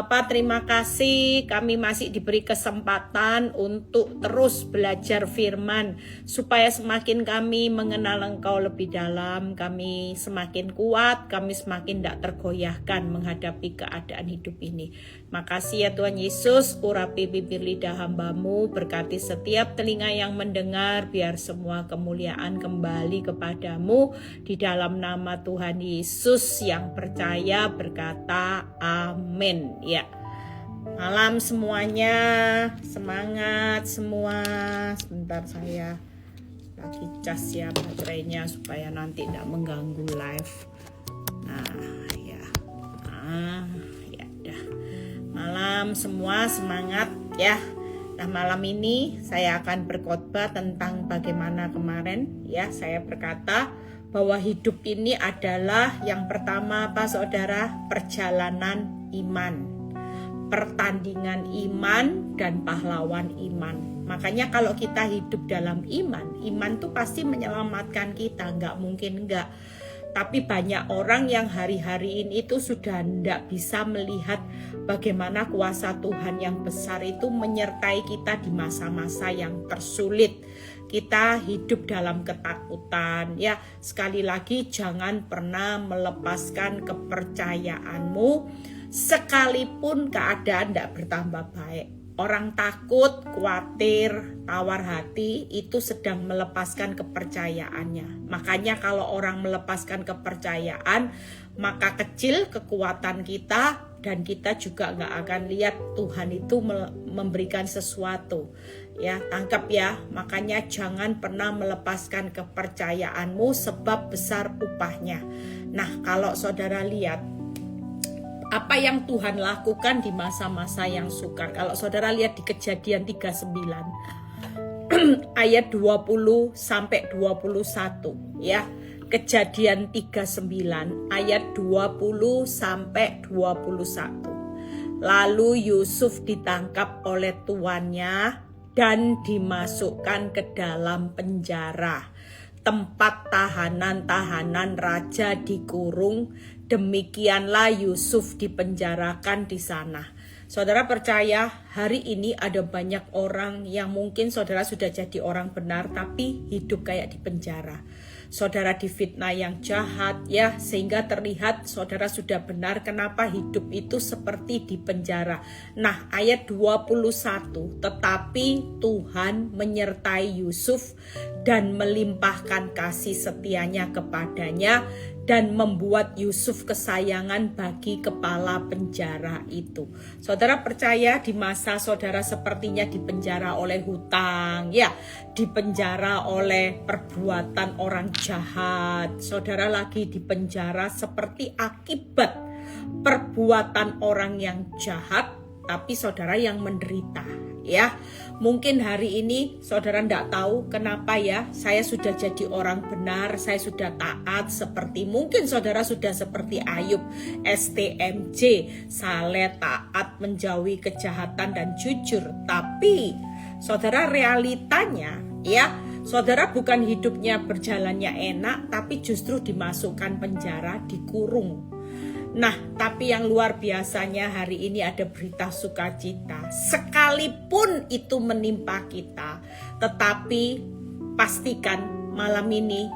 Bapak, terima kasih kami masih diberi kesempatan untuk terus belajar firman, supaya semakin kami mengenal Engkau lebih dalam, kami semakin kuat, kami semakin tidak tergoyahkan menghadapi keadaan hidup ini. Makasih ya Tuhan Yesus, urapi bibir lidah hamba-Mu, berkati setiap telinga yang mendengar, biar semua kemuliaan kembali kepadamu. Di dalam nama Tuhan Yesus yang percaya berkata amin. Ya, malam semuanya, semangat semua. Sebentar saya lagi cas ya baterainya supaya nanti tidak mengganggu live. Ya dah. Malam semua semangat ya. Nah, malam ini saya akan berkhotbah tentang bagaimana kemarin ya saya berkata bahwa hidup ini adalah yang pertama apa saudara? Perjalanan iman, pertandingan iman dan pahlawan iman. Makanya kalau kita hidup dalam iman tuh pasti menyelamatkan kita, nggak mungkin enggak. Tapi banyak orang yang hari-hari ini itu sudah tidak bisa melihat bagaimana kuasa Tuhan yang besar itu menyertai kita di masa-masa yang tersulit. Kita hidup dalam ketakutan ya. Sekali lagi jangan pernah melepaskan kepercayaanmu sekalipun keadaan tidak bertambah baik. Orang takut, khawatir, tawar hati itu sedang melepaskan kepercayaannya. Makanya kalau orang melepaskan kepercayaan, maka kecil kekuatan kita dan kita juga nggak akan lihat Tuhan itu memberikan sesuatu. Ya, tangkap ya. Makanya jangan pernah melepaskan kepercayaanmu sebab besar upahnya. Nah, kalau saudara lihat apa yang Tuhan lakukan di masa-masa yang sukar. Kalau saudara lihat di Kejadian 39 ayat 20 sampai 21 ya. Kejadian 39 ayat 20 sampai 21. Lalu Yusuf ditangkap oleh tuannya dan dimasukkan ke dalam penjara, tempat tahanan-tahanan raja dikurung. Demikianlah Yusuf dipenjarakan di sana. Saudara percaya hari ini ada banyak orang yang mungkin saudara sudah jadi orang benar tapi hidup kayak di penjara. Saudara difitnah yang jahat ya, sehingga terlihat saudara sudah benar, kenapa hidup itu seperti di penjara. Nah, ayat 21, tetapi Tuhan menyertai Yusuf dan melimpahkan kasih setianya kepadanya dan membuat Yusuf kesayangan bagi kepala penjara itu. Saudara percaya di masa saudara sepertinya dipenjara oleh hutang, ya, dipenjara oleh perbuatan orang jahat. Saudara lagi dipenjara seperti akibat perbuatan orang yang jahat, tapi saudara yang menderita, ya. Mungkin hari ini saudara tidak tahu kenapa ya, saya sudah jadi orang benar, saya sudah taat, seperti mungkin saudara sudah seperti Ayub, STMJ, saleh, taat, menjauhi kejahatan dan jujur. Tapi saudara realitanya ya, saudara bukan hidupnya berjalannya enak, tapi justru dimasukkan penjara, dikurung. Nah, tapi yang luar biasanya hari ini ada berita sukacita. Sekalipun itu menimpa kita, tetapi pastikan malam ini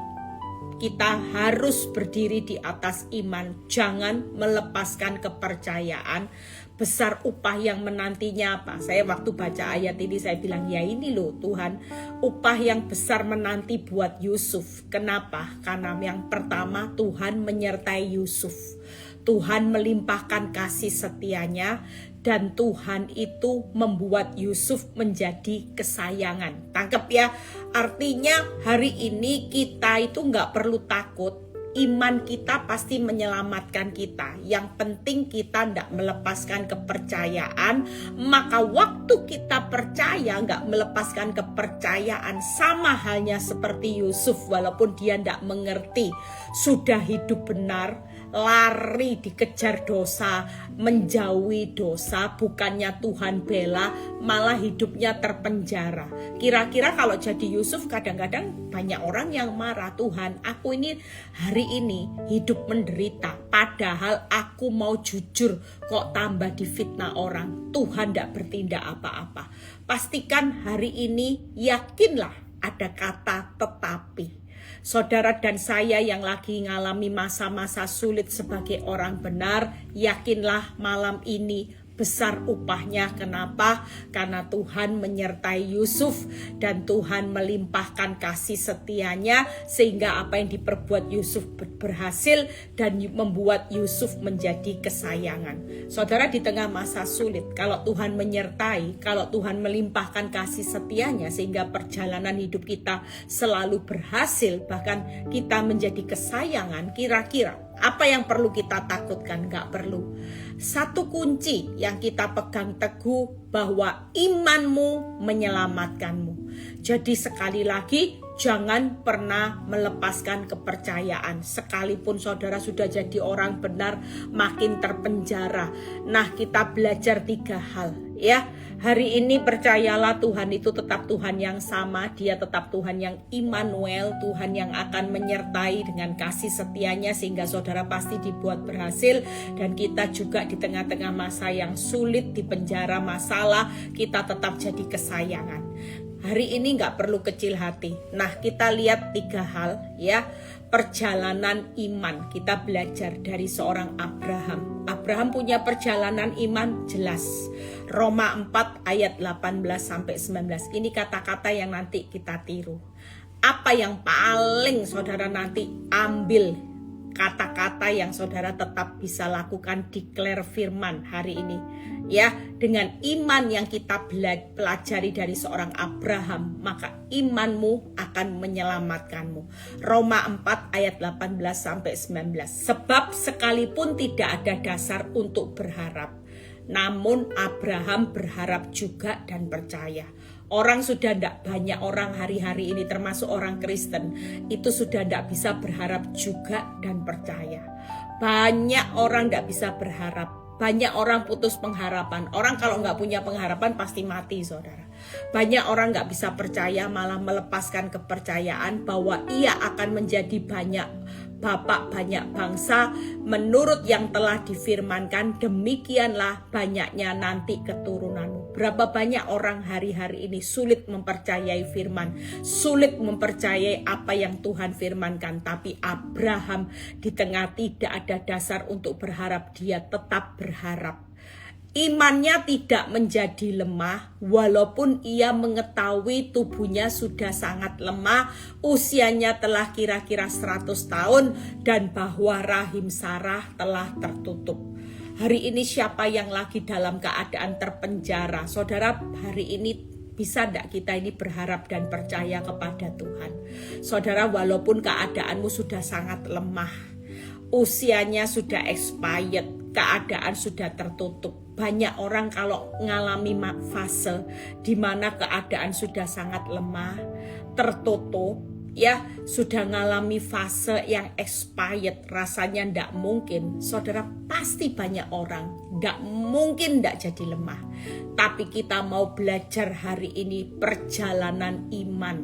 kita harus berdiri di atas iman. Jangan melepaskan kepercayaan. Besar upah yang menantinya apa? Saya waktu baca ayat ini saya bilang, ya ini loh Tuhan, upah yang besar menanti buat Yusuf. Kenapa? Karena yang pertama Tuhan menyertai Yusuf. Tuhan melimpahkan kasih setianya dan Tuhan itu membuat Yusuf menjadi kesayangan. Tangkap ya, artinya hari ini kita itu nggak perlu takut. Iman kita pasti menyelamatkan kita. Yang penting kita nggak melepaskan kepercayaan. Maka waktu kita percaya nggak melepaskan kepercayaan, sama halnya seperti Yusuf, walaupun dia nggak mengerti, sudah hidup benar, lari dikejar dosa, menjauhi dosa, bukannya Tuhan bela, malah hidupnya terpenjara. Kira-kira kalau jadi Yusuf, kadang-kadang banyak orang yang marah, Tuhan, aku ini hari ini hidup menderita, padahal aku mau jujur, kok tambah difitnah orang. Tuhan tidak bertindak apa-apa. Pastikan hari ini, yakinlah ada kata tetapi. Saudara dan saya yang lagi ngalami masa-masa sulit sebagai orang benar, yakinlah malam ini besar upahnya. Kenapa? Karena Tuhan menyertai Yusuf dan Tuhan melimpahkan kasih setianya sehingga apa yang diperbuat Yusuf berhasil dan membuat Yusuf menjadi kesayangan. Saudara, di tengah masa sulit, kalau Tuhan menyertai, kalau Tuhan melimpahkan kasih setianya sehingga perjalanan hidup kita selalu berhasil, bahkan kita menjadi kesayangan, kira-kira apa yang perlu kita takutkan? Gak perlu. Satu kunci yang kita pegang teguh, bahwa imanmu menyelamatkanmu. Jadi sekali lagi, jangan pernah melepaskan kepercayaan. Sekalipun saudara sudah jadi orang benar, makin terpenjara. Nah, kita belajar 3 hal ya. Hari ini percayalah, Tuhan itu tetap Tuhan yang sama. Dia tetap Tuhan yang Immanuel, Tuhan yang akan menyertai dengan kasih setianya sehingga saudara pasti dibuat berhasil. Dan kita juga di tengah-tengah masa yang sulit, di penjara masalah, kita tetap jadi kesayangan. Hari ini gak perlu kecil hati. Nah, kita lihat 3 hal ya. Perjalanan iman, kita belajar dari seorang Abraham. Abraham punya perjalanan iman jelas. Roma 4 ayat 18-19. Ini kata-kata yang nanti kita tiru. Apa yang paling saudara nanti ambil, kata-kata yang saudara tetap bisa lakukan, declare firman hari ini ya. Dengan iman yang kita pelajari dari seorang Abraham, maka imanmu akan menyelamatkanmu. Roma 4 ayat 18-19. Sebab sekalipun tidak ada dasar untuk berharap, namun Abraham berharap juga dan percaya. Orang sudah tidak banyak orang hari-hari ini, termasuk orang Kristen, itu sudah tidak bisa berharap juga dan percaya. Banyak orang tidak bisa berharap. Banyak orang putus pengharapan. Orang kalau nggak punya pengharapan pasti mati, saudara. Banyak orang nggak bisa percaya, malah melepaskan kepercayaan bahwa ia akan menjadi banyak bapak banyak bangsa. Menurut yang telah difirmankan, demikianlah banyaknya nanti keturunanmu. Berapa banyak orang hari-hari ini sulit mempercayai firman, sulit mempercayai apa yang Tuhan firmankan. Tapi Abraham di tengah tidak ada dasar untuk berharap, dia tetap berharap. Imannya tidak menjadi lemah walaupun ia mengetahui tubuhnya sudah sangat lemah, usianya telah kira-kira 100 tahun dan bahwa rahim Sarah telah tertutup. Hari ini siapa yang lagi dalam keadaan terpenjara? Saudara, hari ini bisa tidak kita ini berharap dan percaya kepada Tuhan? Saudara, walaupun keadaanmu sudah sangat lemah, usianya sudah expired, keadaan sudah tertutup. Banyak orang kalau ngalami fase di mana keadaan sudah sangat lemah, tertutup, ya sudah ngalami fase yang expired, rasanya ndak mungkin. Saudara, pasti banyak orang ndak mungkin ndak jadi lemah. Tapi kita mau belajar hari ini perjalanan iman.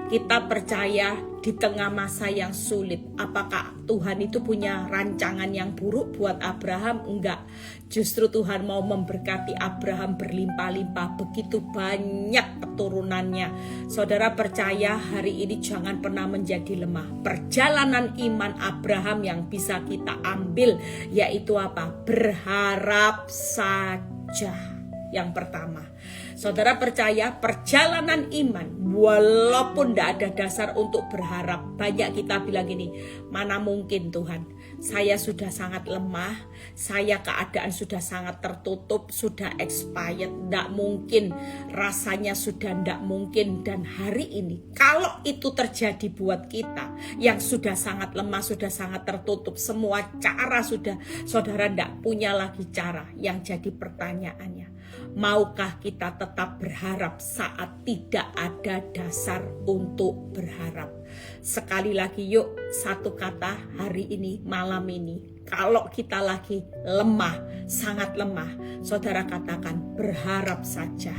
Kita percaya di tengah masa yang sulit. Apakah Tuhan itu punya rancangan yang buruk buat Abraham? Enggak. Justru Tuhan mau memberkati Abraham berlimpah-limpah, begitu banyak keturunannya. Saudara percaya hari ini jangan pernah menjadi lemah. Perjalanan iman Abraham yang bisa kita ambil yaitu apa? Berharap saja. Yang pertama, saudara percaya perjalanan iman walaupun tidak ada dasar untuk berharap. Banyak kita bilang gini, mana mungkin Tuhan, saya sudah sangat lemah, saya keadaan sudah sangat tertutup, sudah expired, tidak mungkin, rasanya sudah tidak mungkin. Dan hari ini kalau itu terjadi buat kita yang sudah sangat lemah, sudah sangat tertutup, semua cara sudah, saudara tidak punya lagi cara. Yang jadi pertanyaannya, Maukah kita tetap berharap saat tidak ada dasar untuk berharap? Sekali lagi yuk, satu kata hari ini, malam ini. Kalau kita lagi lemah, sangat lemah, saudara katakan berharap saja.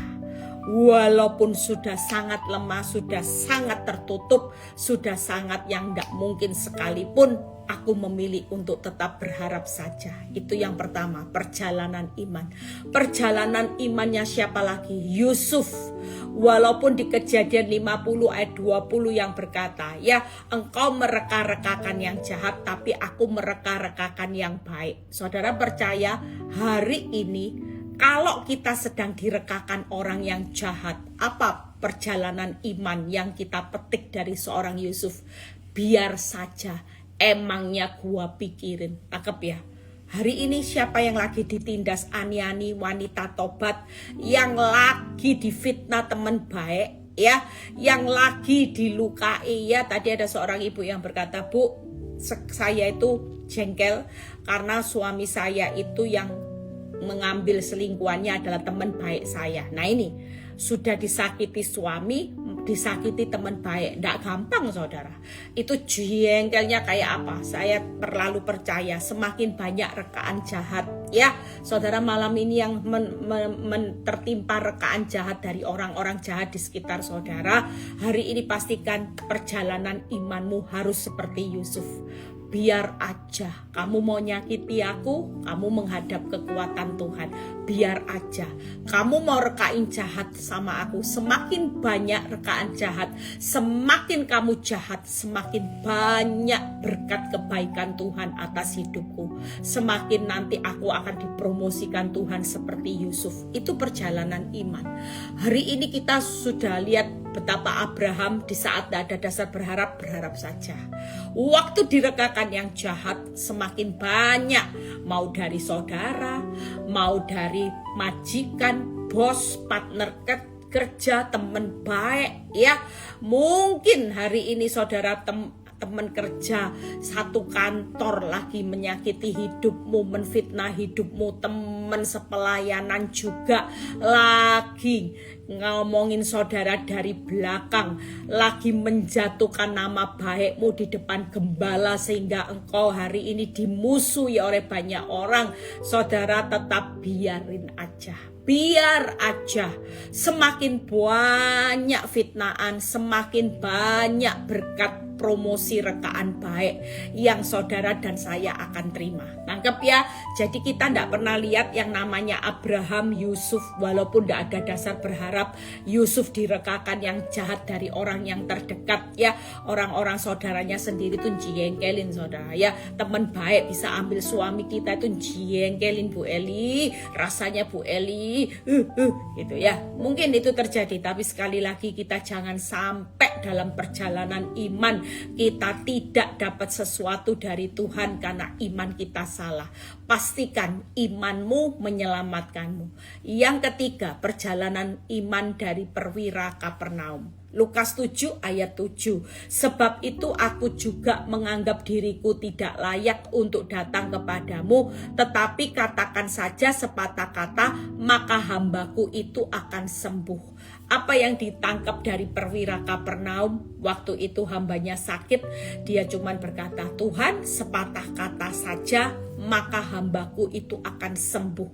Walaupun sudah sangat lemah, sudah sangat tertutup, sudah sangat yang tidak mungkin sekalipun, aku memilih untuk tetap berharap saja. Itu yang pertama, perjalanan iman. Perjalanan imannya siapa lagi? Yusuf. Walaupun di Kejadian 50 ayat 20 yang berkata, ya engkau mereka-rekakan yang jahat, tapi aku mereka-rekakan yang baik. Saudara percaya hari ini, kalau kita sedang direkakan orang yang jahat, apa perjalanan iman yang kita petik dari seorang Yusuf? Biar saja, emangnya gua pikirin. Cakep ya. Hari ini siapa yang lagi ditindas aniani wanita tobat, yang lagi difitnah teman baik, ya, yang lagi dilukai, ya. Tadi ada seorang ibu yang berkata, Bu, saya itu jengkel karena suami saya itu yang mengambil selingkuhannya adalah teman baik saya. Nah ini, sudah disakiti suami, disakiti teman baik. Nggak gampang saudara. Itu jengkelnya kayak apa? Saya terlalu percaya semakin banyak rekaan jahat. Ya saudara, malam ini yang tertimpa rekaan jahat dari orang-orang jahat di sekitar saudara. Hari ini pastikan perjalanan imanmu harus seperti Yusuf. Biar aja, kamu mau nyakiti aku, kamu menghadap kekuatan Tuhan. Biar aja, kamu mau rekain jahat sama aku. Semakin banyak rekaan jahat, semakin kamu jahat, semakin banyak berkat kebaikan Tuhan atas hidupku. Semakin nanti aku akan dipromosikan Tuhan seperti Yusuf. Itu perjalanan iman. Hari ini kita sudah lihat betapa Abraham di saat tidak ada dasar berharap, berharap saja. Waktu direkakan yang jahat semakin banyak, mau dari saudara, mau dari majikan, bos, partner kerja, teman baik, ya. Mungkin hari ini saudara teman kerja satu kantor lagi menyakiti hidupmu, menfitnah hidupmu, teman sepelayanan juga lagi ngomongin saudara dari belakang, lagi menjatuhkan nama baikmu di depan gembala sehingga engkau hari ini dimusuhi oleh banyak orang. Saudara tetap biarin aja. Biar aja, semakin banyak fitnahan, semakin banyak berkat promosi rekaan baik yang saudara dan saya akan terima. Nangkep ya? Jadi kita tidak pernah lihat yang namanya Abraham, Yusuf, walaupun tidak ada dasar berharap, Yusuf direkakan yang jahat dari orang yang terdekat, ya. Orang-orang saudaranya sendiri tuh jengkelin saudara, ya. Teman baik bisa ambil suami kita itu jengkelin Bu Eli, rasanya Bu Eli, gitu ya. Mungkin itu terjadi, tapi sekali lagi kita jangan sampai dalam perjalanan iman kita tidak dapat sesuatu dari Tuhan karena iman kita salah. Pastikan imanmu menyelamatkanmu. Yang ketiga, perjalanan iman dari perwira Kapernaum. Lukas 7 ayat 7. Sebab itu aku juga menganggap diriku tidak layak untuk datang kepadamu, tetapi katakan saja sepatah kata, maka hambaku itu akan sembuh. Apa yang ditangkap dari perwira Kapernaum? Waktu itu hambanya sakit, dia cuma berkata, Tuhan, sepatah kata saja, maka hambaku itu akan sembuh.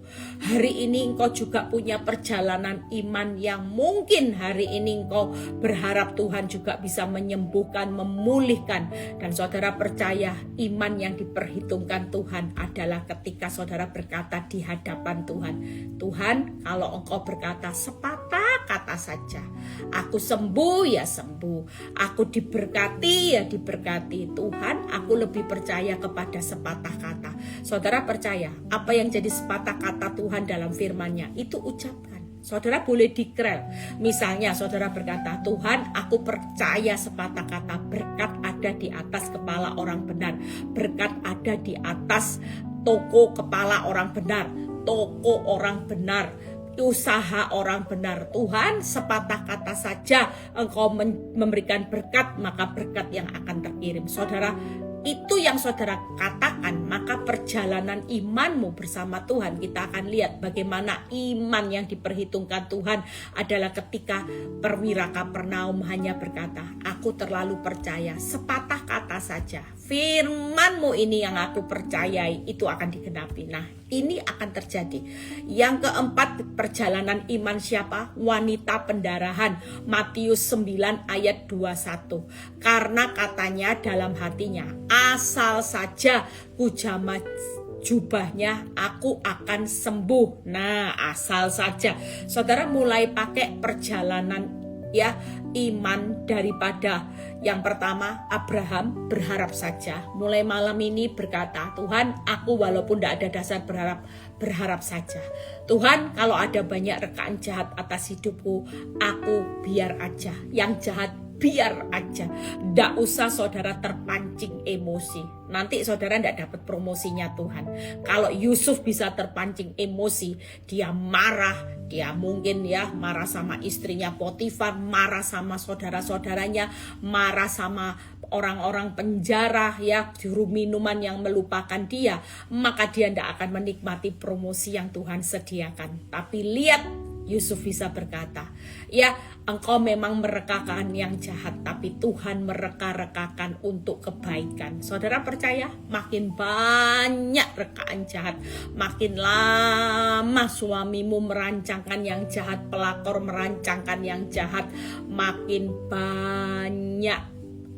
Hari ini engkau juga punya perjalanan iman yang mungkin hari ini engkau berharap Tuhan juga bisa menyembuhkan, memulihkan. Dan saudara percaya iman yang diperhitungkan Tuhan adalah ketika saudara berkata di hadapan Tuhan, Tuhan, kalau engkau berkata sepatah kata saja, aku sembuh ya sembuh, aku diberkati ya diberkati. Tuhan, aku lebih percaya kepada sepatah kata. Saudara percaya apa yang jadi sepatah kata Tuhan dalam firman-Nya itu ucapkan. Saudara boleh dikrel. Misalnya saudara berkata, Tuhan, aku percaya sepatah kata, berkat ada di atas kepala orang benar, berkat ada di atas toko kepala orang benar, toko orang benar, usaha orang benar. Tuhan, sepatah kata saja engkau memberikan berkat, maka berkat yang akan terkirim. Saudara, itu yang saudara katakan, maka perjalanan imanmu bersama Tuhan, kita akan lihat bagaimana iman yang diperhitungkan Tuhan adalah ketika perwira Kapernaum hanya berkata, aku terlalu percaya, sepatah kata saja, firman-Mu ini yang aku percayai, itu akan digenapi. Nah, ini akan terjadi. Yang keempat, perjalanan iman siapa? Wanita pendarahan. Matius 9 ayat 21. Karena katanya dalam hatinya, asal saja ku jamah jubahnya, aku akan sembuh. Nah, asal saja. Saudara mulai pakai perjalanan ya iman daripada yang pertama, Abraham berharap saja. Mulai malam ini berkata, Tuhan, aku walaupun tidak ada dasar berharap saja. Tuhan, kalau ada banyak rekaan jahat atas hidupku, aku biar aja. Yang jahat biar aja. Tidak usah saudara terpancing emosi. Nanti saudara tidak dapat promosinya Tuhan. Kalau Yusuf bisa terpancing emosi, dia marah, dia mungkin ya marah sama istrinya Potifar, marah sama saudara-saudaranya, marah sama orang-orang penjara ya, juru minuman yang melupakan dia, maka dia tidak akan menikmati promosi yang Tuhan sediakan. Tapi lihat, Yusuf bisa berkata, ya engkau memang merekakan yang jahat, tapi Tuhan mereka-rekakan untuk kebaikan. Saudara percaya, makin banyak rekaan jahat, makin lama suamimu merancangkan yang jahat, pelakor merancangkan yang jahat, makin banyak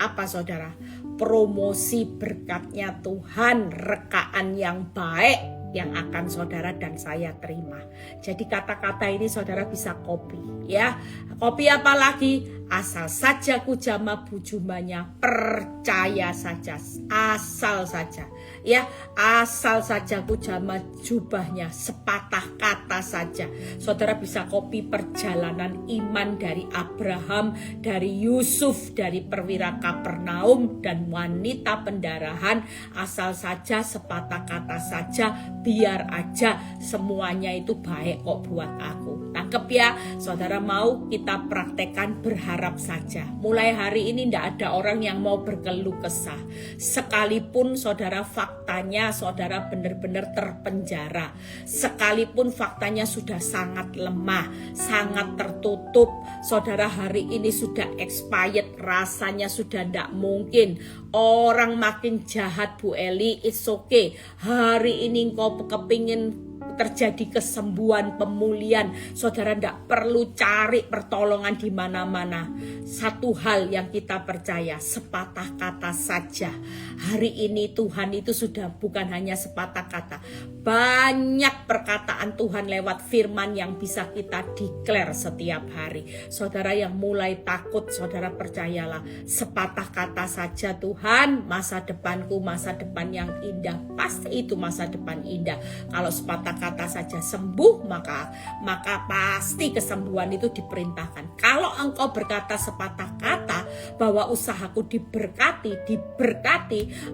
apa saudara? Promosi berkatnya Tuhan, rekaan yang baik yang akan saudara dan saya terima. Jadi kata-kata ini saudara bisa copy ya. Copy apa lagi? Asal saja ku jamah bujumanya, percaya saja, asal saja ya, asal saja ku jamah jubahnya, sepatah kata saja. Saudara bisa copy perjalanan iman dari Abraham, dari Yusuf, dari perwira Kapernaum dan wanita pendarahan. Asal saja, sepatah kata saja, biar aja, semuanya itu baik kok buat aku. Tangkep ya, saudara mau kita praktekkan berharap saja. Mulai hari ini tidak ada orang yang mau berkeluh kesah. Sekalipun saudara faktanya saudara benar-benar terpenjara. Sekalipun faktanya sudah sangat lemah, sangat tertutup. Saudara hari ini sudah expired, rasanya sudah tidak mungkin. Orang makin jahat Bu Eli, it's okay. Hari ini engkau kepingin terjadi kesembuhan, pemulihan, saudara tidak perlu cari pertolongan di mana-mana. Satu hal yang kita percaya, sepatah kata saja. Hari ini Tuhan itu sudah bukan hanya sepatah kata, banyak perkataan Tuhan lewat firman yang bisa kita declare setiap hari. Saudara yang mulai takut, saudara percayalah, sepatah kata saja Tuhan, masa depanku masa depan yang indah. Pasti itu masa depan indah. Kalau sepatah kata saja sembuh, maka pasti kesembuhan itu diperintahkan. Kalau engkau berkata sepatah kata bahwa usahaku diberkati,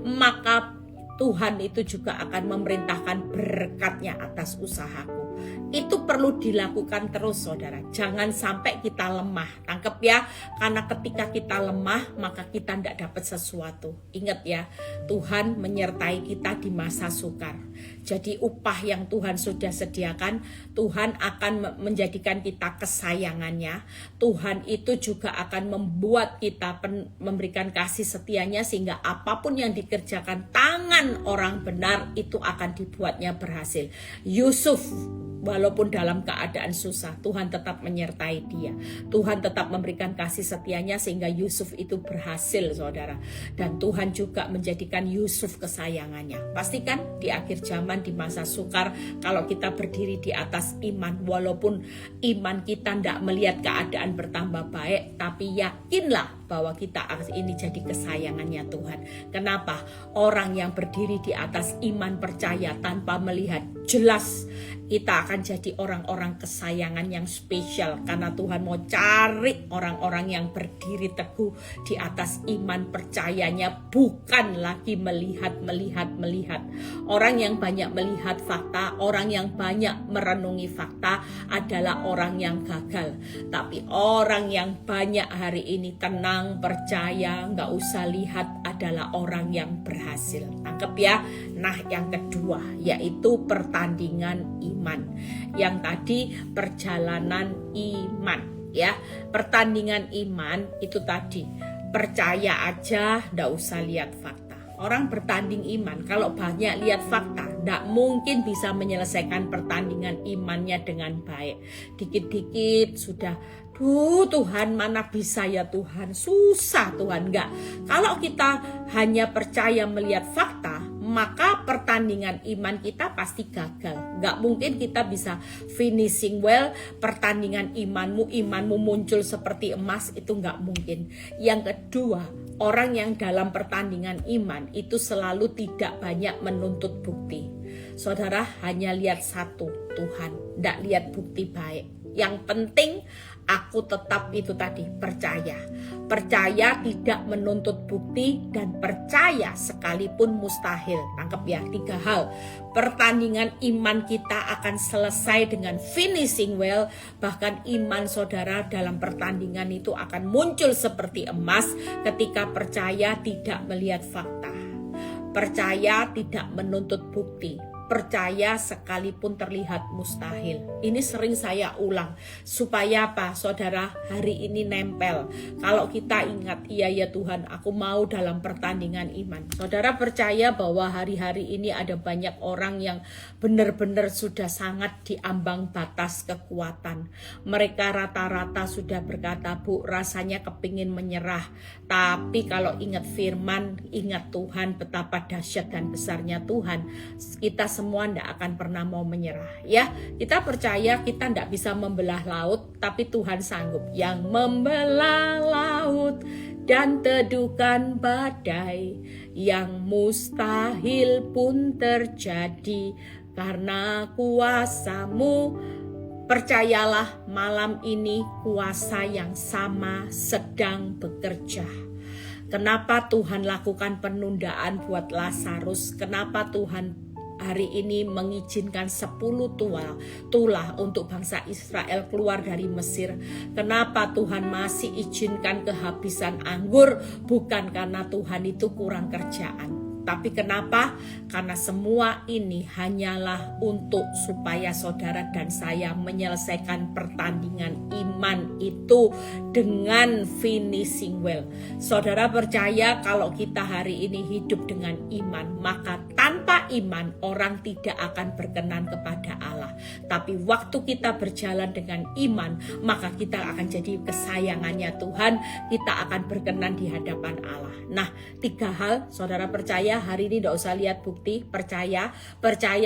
maka Tuhan itu juga akan memerintahkan berkatnya atas usahaku. Itu perlu dilakukan terus saudara. Jangan sampai kita lemah. Tangkep ya. Karena ketika kita lemah, maka kita tidak dapat sesuatu. Ingat ya, Tuhan menyertai kita di masa sukar. Jadi upah yang Tuhan sudah sediakan, Tuhan akan menjadikan kita kesayangannya. Tuhan itu juga akan membuat kita memberikan kasih setianya, sehingga apapun yang dikerjakan tangan orang benar itu akan dibuatnya berhasil. Yusuf, walaupun dalam keadaan susah, Tuhan tetap menyertai dia. Tuhan tetap memberikan kasih setianya sehingga Yusuf itu berhasil saudara. Dan Tuhan juga menjadikan Yusuf kesayangannya. Pastikan di akhir zaman, di masa sukar, kalau kita berdiri di atas iman, walaupun iman kita tidak melihat keadaan bertambah baik, tapi yakinlah bahwa kita ini jadi kesayangannya Tuhan. Kenapa? Orang yang berdiri di atas iman percaya tanpa melihat, jelas kita akan jadi orang-orang kesayangan yang spesial. Karena Tuhan mau cari orang-orang yang berdiri teguh di atas iman percayanya, bukan lagi melihat. Orang yang banyak melihat fakta, orang yang banyak merenungi fakta adalah orang yang gagal. Tapi orang yang banyak hari ini tenang, percaya, nggak usah lihat adalah orang yang berhasil. Tangkep ya. Nah, yang kedua yaitu pertandingan iman. Yang tadi perjalanan iman ya. Pertandingan iman itu tadi percaya aja, ndak usah lihat fakta. Orang bertanding iman, kalau banyak lihat fakta, ndak mungkin bisa menyelesaikan pertandingan imannya dengan baik. Dikit-dikit sudah, Tuhan mana bisa ya Tuhan, susah Tuhan. Enggak, kalau kita hanya percaya melihat fakta, maka pertandingan iman kita pasti gagal. Enggak mungkin kita bisa finishing well pertandingan imanmu muncul seperti emas, itu enggak mungkin. Yang kedua, orang yang dalam pertandingan iman itu selalu tidak banyak menuntut bukti. Saudara hanya lihat satu, Tuhan, enggak lihat bukti baik. Yang penting aku tetap itu tadi, percaya. Percaya tidak menuntut bukti dan percaya sekalipun mustahil. Tangkap ya, 3 hal. Pertandingan iman kita akan selesai dengan finishing well. Bahkan iman saudara dalam pertandingan itu akan muncul seperti emas ketika percaya tidak melihat fakta. Percaya tidak menuntut bukti. Percaya sekalipun terlihat mustahil. Ini sering saya ulang supaya apa? Saudara hari ini nempel. Kalau kita ingat, iya ya Tuhan, aku mau dalam pertandingan iman. Saudara percaya bahwa hari-hari ini ada banyak orang yang benar-benar sudah sangat diambang batas kekuatan. Mereka rata-rata sudah berkata, Bu, rasanya kepingin menyerah. Tapi kalau ingat firman, ingat Tuhan, betapa dahsyat dan besarnya Tuhan, kita semua tidak akan pernah mau menyerah ya. Kita percaya kita tidak bisa membelah laut, tapi Tuhan sanggup yang membelah laut dan teduhkan badai, yang mustahil pun terjadi karena kuasa-Mu. Percayalah malam ini kuasa yang sama sedang bekerja. Kenapa Tuhan lakukan penundaan buat Lazarus? Kenapa Tuhan hari ini mengizinkan 10 tulah untuk bangsa Israel keluar dari Mesir? Kenapa Tuhan masih izinkan kehabisan anggur? Bukan karena Tuhan itu kurang kerjaan. Tapi kenapa? Karena semua ini hanyalah untuk supaya saudara dan saya menyelesaikan pertandingan iman itu dengan finishing well. Saudara percaya kalau kita hari ini hidup dengan iman, maka tanpa iman orang tidak akan berkenan kepada Allah. Tapi waktu kita berjalan dengan iman, maka kita akan jadi kesayangannya Tuhan, kita akan berkenan di hadapan Allah. Nah, 3 hal saudara percaya hari ini tidak usah lihat bukti, percaya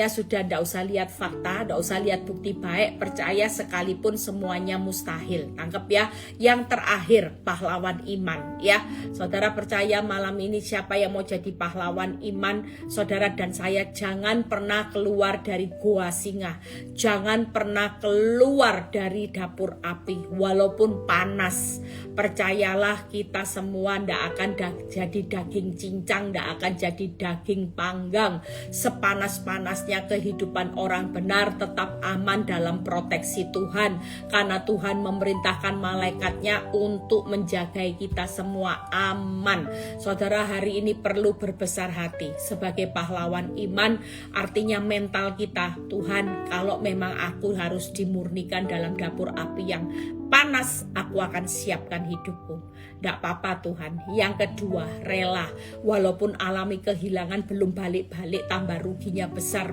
sudah tidak usah lihat fakta, tidak usah lihat bukti baik, percaya sekalipun semuanya mustahil. Tangkap ya. Yang terakhir, pahlawan iman ya. Saudara percaya malam ini siapa yang mau jadi pahlawan iman? Saudara dan saya jangan pernah keluar dari goa singa, jangan pernah keluar dari dapur api walaupun panas. Percayalah kita semua tidak akan jadi daging cincang, tidak akan jadi daging panggang. Sepanas-panasnya kehidupan orang benar tetap aman dalam proteksi Tuhan, karena Tuhan memerintahkan malaikatnya untuk menjaga kita semua aman. Saudara hari ini perlu berbesar hati sebagai pahlawan iman, artinya mental kita, Tuhan kalau memang aku harus dimurnikan dalam dapur api yang panas, aku akan siapkan hidupku. Tidak apa-apa Tuhan. Yang kedua, rela. Walaupun alami kehilangan belum balik-balik, tambah ruginya besar,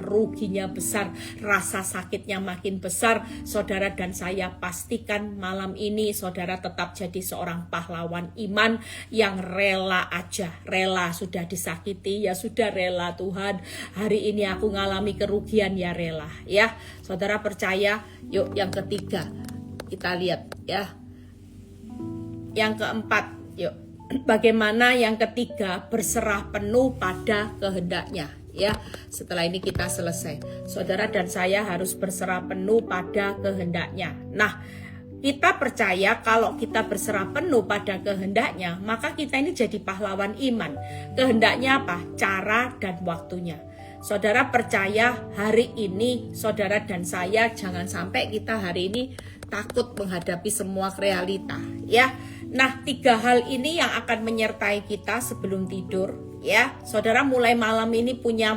rasa sakitnya makin besar. Saudara dan saya pastikan malam ini saudara tetap jadi seorang pahlawan iman yang rela aja. Rela, sudah disakiti, ya sudah rela Tuhan. Hari ini aku ngalami kerugian, ya rela. Ya, saudara percaya. Yuk yang ketiga, kita lihat ya. Yang keempat, yuk. Bagaimana yang ketiga? Berserah penuh pada kehendaknya. Ya, setelah ini kita selesai. Saudara dan saya harus berserah penuh pada kehendaknya. Nah, kita percaya kalau kita berserah penuh pada kehendaknya, maka kita ini jadi pahlawan iman. Kehendaknya apa? Cara dan waktunya. Saudara percaya hari ini saudara dan saya jangan sampai kita hari ini takut menghadapi semua realita ya. Nah, 3 hal ini yang akan menyertai kita sebelum tidur, ya. Saudara mulai malam ini punya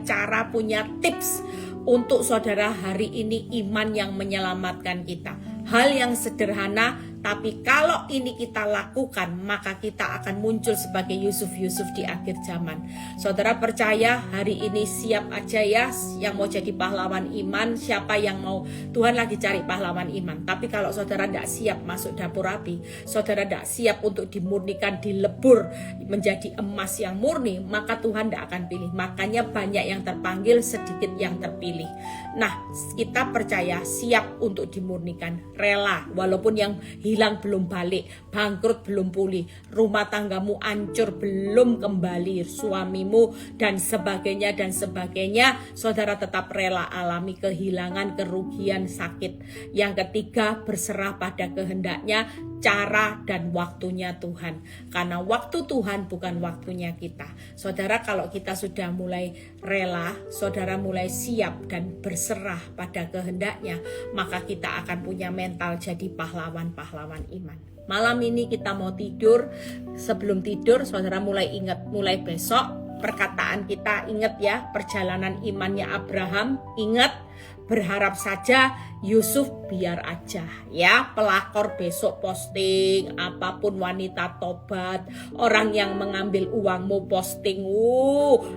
cara, punya tips untuk saudara hari ini, iman yang menyelamatkan kita. Hal yang sederhana, tapi kalau ini kita lakukan, maka kita akan muncul sebagai Yusuf-Yusuf di akhir zaman. Saudara percaya hari ini siap aja ya, yang mau jadi pahlawan iman. Siapa yang mau, Tuhan lagi cari pahlawan iman. Tapi kalau saudara tidak siap masuk dapur api, saudara tidak siap untuk dimurnikan, dilebur menjadi emas yang murni, maka Tuhan tidak akan pilih. Makanya banyak yang terpanggil, sedikit yang terpilih. Nah, kita percaya siap untuk dimurnikan, rela, walaupun yang hilang belum balik, bangkrut belum pulih, rumah tanggamu hancur belum kembali, suamimu dan sebagainya, saudara tetap rela alami kehilangan, kerugian, sakit. Yang ketiga, berserah pada kehendaknya, cara dan waktunya Tuhan. Karena waktu Tuhan bukan waktunya kita. Saudara, kalau kita sudah mulai rela, saudara mulai siap dan berserah pada kehendaknya, maka kita akan punya mental jadi pahlawan-pahlawan iman. Malam ini kita mau tidur. Sebelum tidur, saudara mulai ingat, mulai besok perkataan kita, ingat ya, perjalanan imannya Abraham, ingat, berharap saja, Yusuf biar aja ya. Pelakor besok posting, apapun wanita tobat, orang yang mengambil uangmu posting,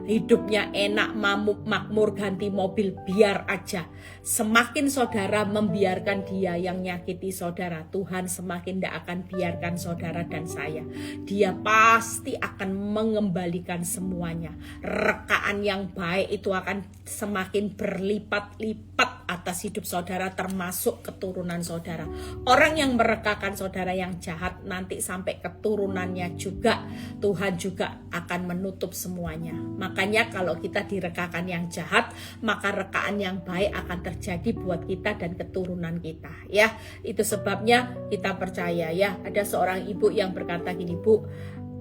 hidupnya enak, makmur, ganti mobil, biar aja. Semakin saudara membiarkan dia yang nyakiti saudara, Tuhan semakin tidak akan biarkan saudara dan saya. Dia pasti akan mengembalikan semuanya. Rekaan yang baik itu akan semakin berlipat-lipat atas hidup saudara, termasuk keturunan saudara. Orang yang merekakan saudara yang jahat, nanti sampai keturunannya juga, Tuhan juga akan menutup semuanya. Makanya kalau kita direkakan yang jahat, maka rekaan yang baik akan terjadi buat kita dan keturunan kita, ya. Itu sebabnya kita percaya, ya. Ada seorang ibu yang berkata gini, Bu,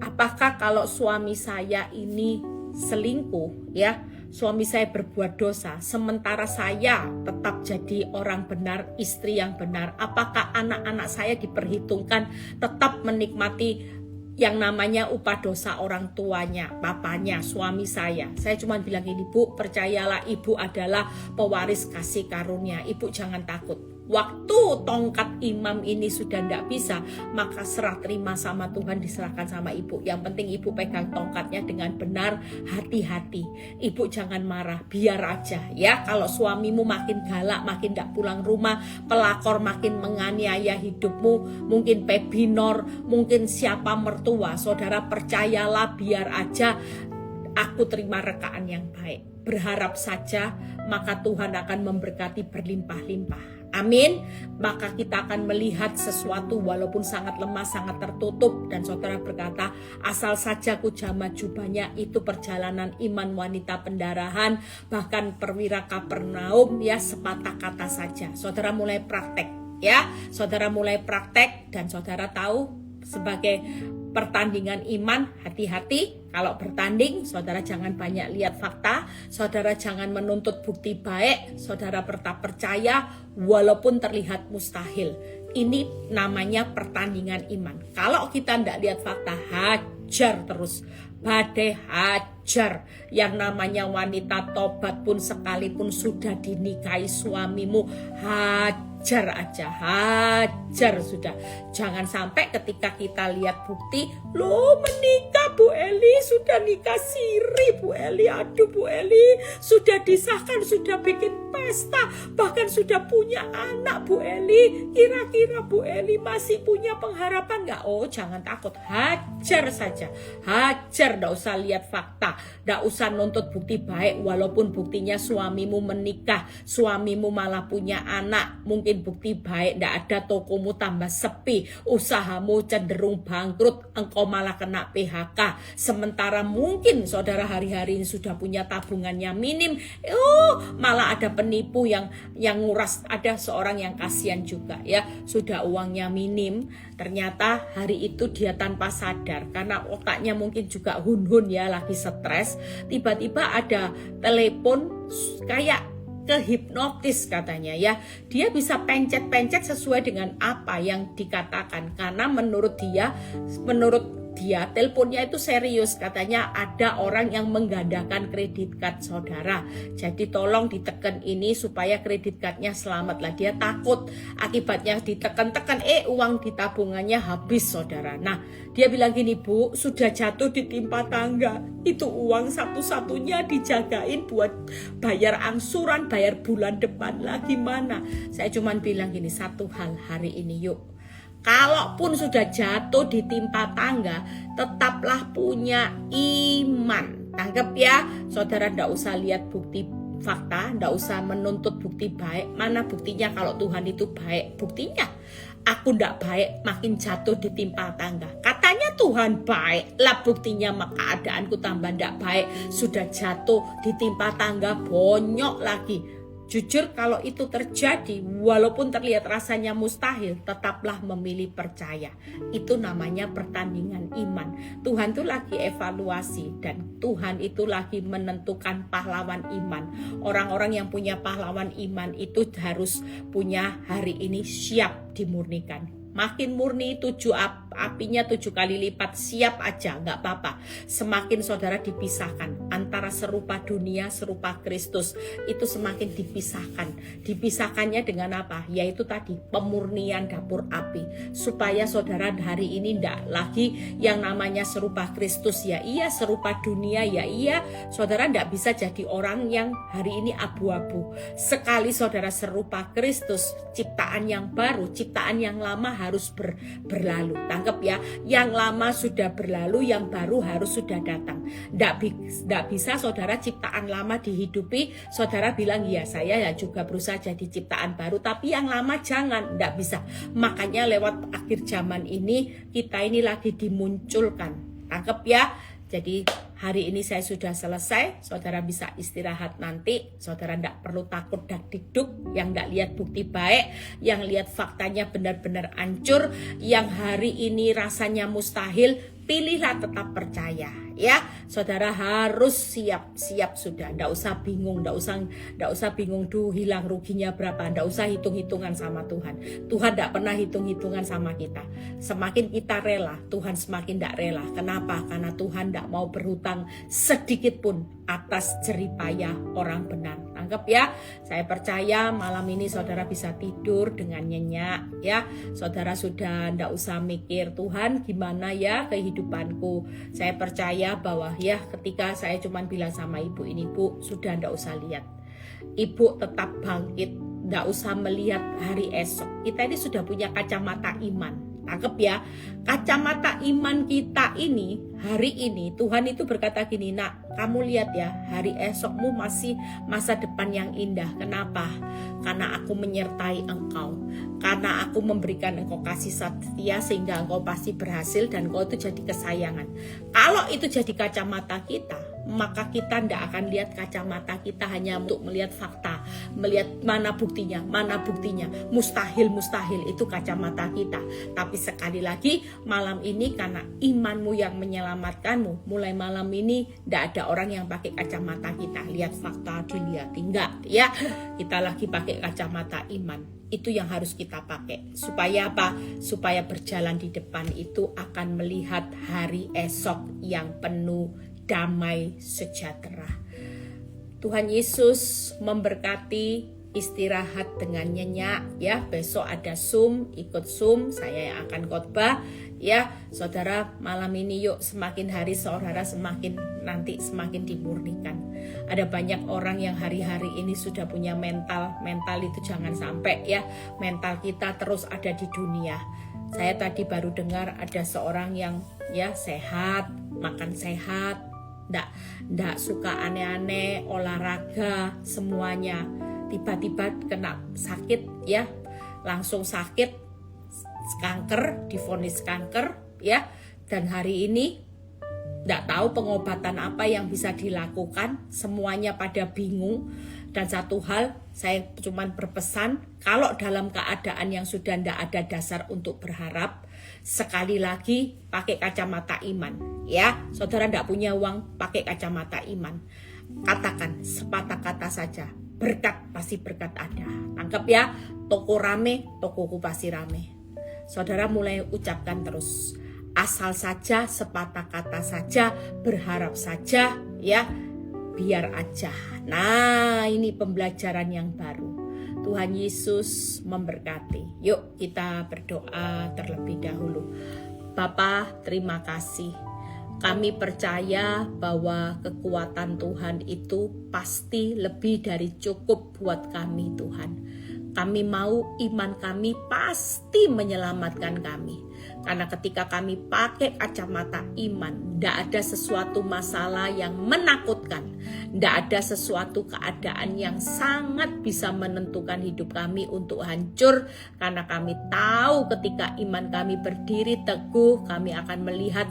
apakah kalau suami saya ini selingkuh, ya, suami saya berbuat dosa, sementara saya tetap jadi orang benar, istri yang benar, apakah anak-anak saya diperhitungkan tetap menikmati yang namanya upah dosa orang tuanya, papanya, suami saya? Saya cuma bilang gini, Bu, percayalah, ibu adalah pewaris kasih karunia, ibu jangan takut. Waktu tongkat imam ini sudah tidak bisa, maka serah terima sama Tuhan, diserahkan sama ibu. Yang penting ibu pegang tongkatnya dengan benar, hati-hati. Ibu jangan marah, biar aja ya. Kalau suamimu makin galak, makin tidak pulang rumah, pelakor makin menganiaya hidupmu, mungkin pebinor, mungkin siapa mertua, saudara percayalah, biar aja. Aku terima rekaan yang baik. Berharap saja, maka Tuhan akan memberkati berlimpah-limpah. Amin. Maka kita akan melihat sesuatu walaupun sangat lemah, sangat tertutup. Dan saudara berkata, asal saja ku jamah jubahnya. Itu perjalanan iman wanita pendarahan, bahkan perwira Kapernaum, ya, sepatah kata saja. Saudara mulai praktek, ya. Saudara mulai praktek dan saudara tahu sebagai pertandingan iman, hati-hati. Kalau bertanding, saudara jangan banyak lihat fakta, saudara jangan menuntut bukti baik, saudara tetap percaya walaupun terlihat mustahil. Ini namanya pertandingan iman. Kalau kita tidak lihat fakta, hajar terus, badai hajar. Yang namanya wanita tobat pun sekalipun sudah dinikahi suamimu, hajar aja, hajar sudah. Jangan sampai ketika kita lihat bukti, lo menikah Bu Eli, sudah nikah siri Bu Eli, aduh Bu Eli, sudah disahkan, sudah bikin pesta, bahkan sudah punya anak Bu Eli, kira-kira Bu Eli masih punya pengharapan nggak? Oh, jangan takut, hajar saja, hajar, nggak usah lihat fakta, nggak usah nuntut bukti baik, walaupun buktinya suamimu menikah, suamimu malah punya anak, mungkin bukti baik nggak ada, tokomu tambah sepi, usahamu cenderung bangkrut, engkau malah kena PHK, sementara mungkin saudara hari-hari ini sudah punya tabungannya minim, malah ada penipu yang nguras. Ada seorang yang kasihan juga, ya, sudah uangnya minim, ternyata hari itu dia tanpa sadar karena otaknya mungkin juga hun-hun, ya, lagi stres, tiba-tiba ada telepon kayak kehipnotis katanya ya. Dia bisa pencet-pencet sesuai dengan apa yang dikatakan, karena menurut dia teleponnya itu serius. Katanya ada orang yang menggandakan kredit card saudara, jadi tolong ditekan ini supaya kredit cardnya selamat lah. Dia takut akibatnya ditekan-tekan uang di tabungannya habis saudara. Nah dia bilang gini, Bu, sudah jatuh ditimpa tangga, itu uang satu-satunya dijagain buat bayar angsuran, bayar bulan depan lah, gimana? Saya cuman bilang gini, satu hal hari ini yuk, kalaupun sudah jatuh ditimpa tangga, tetaplah punya iman. Tangkap ya, saudara, ndak usah lihat bukti fakta, ndak usah menuntut bukti baik. Mana buktinya kalau Tuhan itu baik? Buktinya aku ndak baik, makin jatuh ditimpa tangga. Katanya Tuhan baik, lah buktinya keadaanku tambah ndak baik, sudah jatuh ditimpa tangga, bonyok lagi. Jujur kalau itu terjadi, walaupun terlihat rasanya mustahil, tetaplah memilih percaya. Itu namanya pertandingan iman. Tuhan itu lagi evaluasi, dan Tuhan itu lagi menentukan pahlawan iman. Orang-orang yang punya pahlawan iman itu harus punya hari ini siap dimurnikan. Makin murni apinya 7 kali lipat, siap aja, nggak apa-apa. Semakin saudara dipisahkan antara serupa dunia, serupa Kristus, itu semakin dipisahkan. Dipisahkannya dengan apa? Yaitu tadi pemurnian dapur api, supaya saudara hari ini ndak lagi yang namanya serupa Kristus ya iya, serupa dunia ya iya. Saudara ndak bisa jadi orang yang hari ini abu-abu. Sekali saudara serupa Kristus, ciptaan yang baru, ciptaan yang lama harus berlalu. Tangkap ya, yang lama sudah berlalu, yang baru harus sudah datang. Nggak bisa saudara ciptaan lama dihidupi, saudara bilang ya saya ya juga berusaha jadi ciptaan baru, tapi yang lama jangan, nggak bisa. Makanya lewat akhir zaman ini kita ini lagi dimunculkan. Tangkap ya. Jadi hari ini saya sudah selesai, saudara bisa istirahat nanti. Saudara tidak perlu takut dak-dikduk, yang tidak lihat bukti baik, yang lihat faktanya benar-benar hancur, yang hari ini rasanya mustahil, pilihlah tetap percaya ya. Saudara harus siap sudah, ndak usah bingung, ndak usah bingung hilang ruginya berapa, ndak usah hitung-hitungan sama Tuhan. Tuhan ndak pernah hitung-hitungan sama kita. Semakin kita rela, Tuhan semakin ndak rela. Kenapa? Karena Tuhan ndak mau berhutang sedikit pun atas jeripayah orang benar. Tangkap ya. Saya percaya malam ini saudara bisa tidur dengan nyenyak ya. Saudara sudah ndak usah mikir Tuhan gimana ya kehidupanku. Saya percaya bahwa ya ketika saya cuma bilang sama ibu ini, Bu, sudah ndak usah lihat. Ibu tetap bangkit, ndak usah melihat hari esok. Kita ini sudah punya kacamata iman. Tangkep ya, kacamata iman kita ini hari ini Tuhan itu berkata gini, nak, kamu lihat ya, hari esokmu masih masa depan yang indah. Kenapa? Karena aku menyertai engkau, karena aku memberikan engkau kasih setia sehingga engkau pasti berhasil dan engkau itu jadi kesayangan. Kalau itu jadi kacamata kita, maka kita tidak akan lihat kacamata kita hanya untuk melihat fakta, melihat mana buktinya, mustahil itu kacamata kita. Tapi sekali lagi malam ini karena imanmu yang menyelamatkanmu, mulai malam ini tidak ada orang yang pakai kacamata kita, lihat fakta dilihat, enggak ya, kita lagi pakai kacamata iman. Itu yang harus kita pakai. Supaya apa? Supaya berjalan di depan itu akan melihat hari esok yang penuh damai sejahtera. Tuhan Yesus memberkati. Istirahat dengan nyenyak ya. Besok ada Zoom, ikut Zoom, saya yang akan khotbah ya. Saudara, malam ini yuk, semakin hari saudara semakin dimurnikan. Ada banyak orang yang hari-hari ini sudah punya mental itu jangan sampai ya mental kita terus ada di dunia. Saya tadi baru dengar ada seorang yang ya sehat, makan sehat, ndak suka aneh-aneh, olahraga semuanya, tiba-tiba kena sakit ya, langsung sakit, kanker, divonis kanker ya, dan hari ini ndak tahu pengobatan apa yang bisa dilakukan, semuanya pada bingung. Dan satu hal, saya cuma berpesan, kalau dalam keadaan yang sudah ndak ada dasar untuk berharap, sekali lagi pakai kacamata iman ya. Saudara ndak punya uang, pakai kacamata iman. Katakan sepatah kata saja, berkat, pasti berkat ada. Tangkap ya, toko rame, tokoku pasti rame. Saudara mulai ucapkan terus, asal saja, sepatah kata saja, berharap saja ya, biar aja. Nah, ini pembelajaran yang baru. Tuhan Yesus memberkati. Yuk kita berdoa terlebih dahulu. Bapa, terima kasih. Kami percaya bahwa kekuatan Tuhan itu pasti lebih dari cukup buat kami, Tuhan. Kami mau iman kami pasti menyelamatkan kami. Karena ketika kami pakai kacamata iman, tidak ada sesuatu masalah yang menakutkan. Tidak ada sesuatu keadaan yang sangat bisa menentukan hidup kami untuk hancur. Karena kami tahu ketika iman kami berdiri teguh, kami akan melihat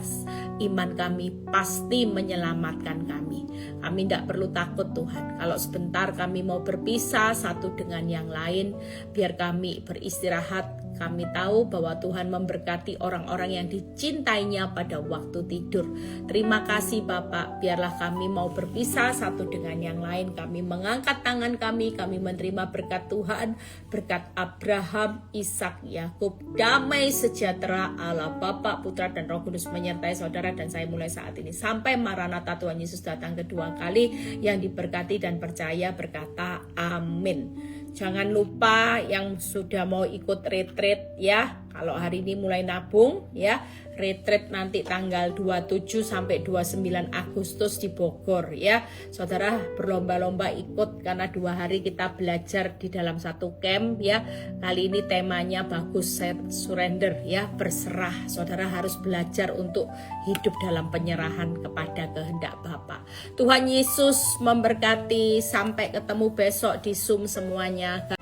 iman kami pasti menyelamatkan kami. Kami tidak perlu takut Tuhan. Kalau sebentar kami mau berpisah satu dengan yang lain, biar kami beristirahat. Kami tahu bahwa Tuhan memberkati orang-orang yang dicintainya pada waktu tidur. Terima kasih Bapak, biarlah kami mau berpisah satu dengan yang lain. Kami mengangkat tangan kami menerima berkat Tuhan, berkat Abraham, Ishak, Yakub, damai sejahtera Allah Bapa, Putra dan Roh Kudus menyertai saudara dan saya mulai saat ini. Sampai Maranatha Tuhan Yesus datang kedua kali, yang diberkati dan percaya berkata amin. Jangan lupa yang sudah mau ikut retreat ya, kalau hari ini mulai nabung ya, retreat nanti tanggal 27 sampai 29 Agustus di Bogor ya. Saudara berlomba-lomba ikut karena 2 hari kita belajar di dalam satu camp ya. Kali ini temanya bagus, surrender ya, berserah. Saudara harus belajar untuk hidup dalam penyerahan kepada kehendak Bapa. Tuhan Yesus memberkati, sampai ketemu besok di Zoom semuanya.